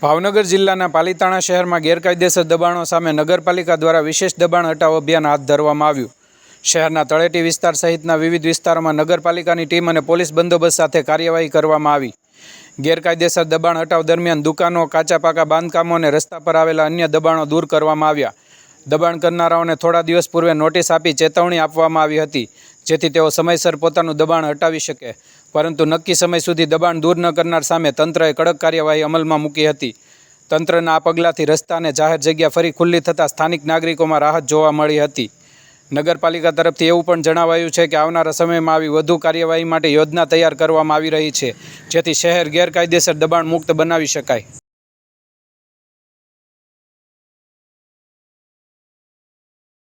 ભાવનગર જિલ્લાના પાલિતાણા શહેરમાં ગેરકાયદેસર દબાણો સામે નગરપાલિકા દ્વારા વિશેષ દબાણ હટાવ અભિયાન હાથ ધરવામાં આવ્યું। શહેરના તળેટી વિસ્તાર સહિતના વિવિધ વિસ્તારોમાં નગરપાલિકાની ટીમ અને પોલીસ બંદોબસ્ત સાથે કાર્યવાહી કરવામાં આવી। ગેરકાયદેસર દબાણ હટાવ દરમિયાન દુકાનો, કાચા પાકા બાંધકામો અને રસ્તા પર આવેલા અન્ય દબાણો દૂર કરવામાં આવ્યા। દબાણ કરનારાઓને થોડા દિવસ પૂર્વે નોટિસ આપી ચેતવણી આપવામાં આવી હતી, જેથી તેઓ સમયસર પોતાનું દબાણ હટાવી શકે, પરંતુ નક્કી સમય સુધી દબાણ દૂર ન કરનાર સામે તંત્રએ કડક કાર્યવાહી અમલમાં મૂકી હતી। તંત્રના આ પગલાંથી રસ્તા અને જાહેર જગ્યા ફરી ખુલ્લી થતાં સ્થાનિક નાગરિકોમાં રાહત જોવા મળી હતી। નગરપાલિકા તરફથી એવું પણ જણાવાયું છે કે આવનારા સમયમાં આવી વધુ કાર્યવાહી માટે યોજના તૈયાર કરવામાં આવી રહી છે, જેથી શહેર ગેરકાયદેસર દબાણ મુક્ત બનાવી શકાય।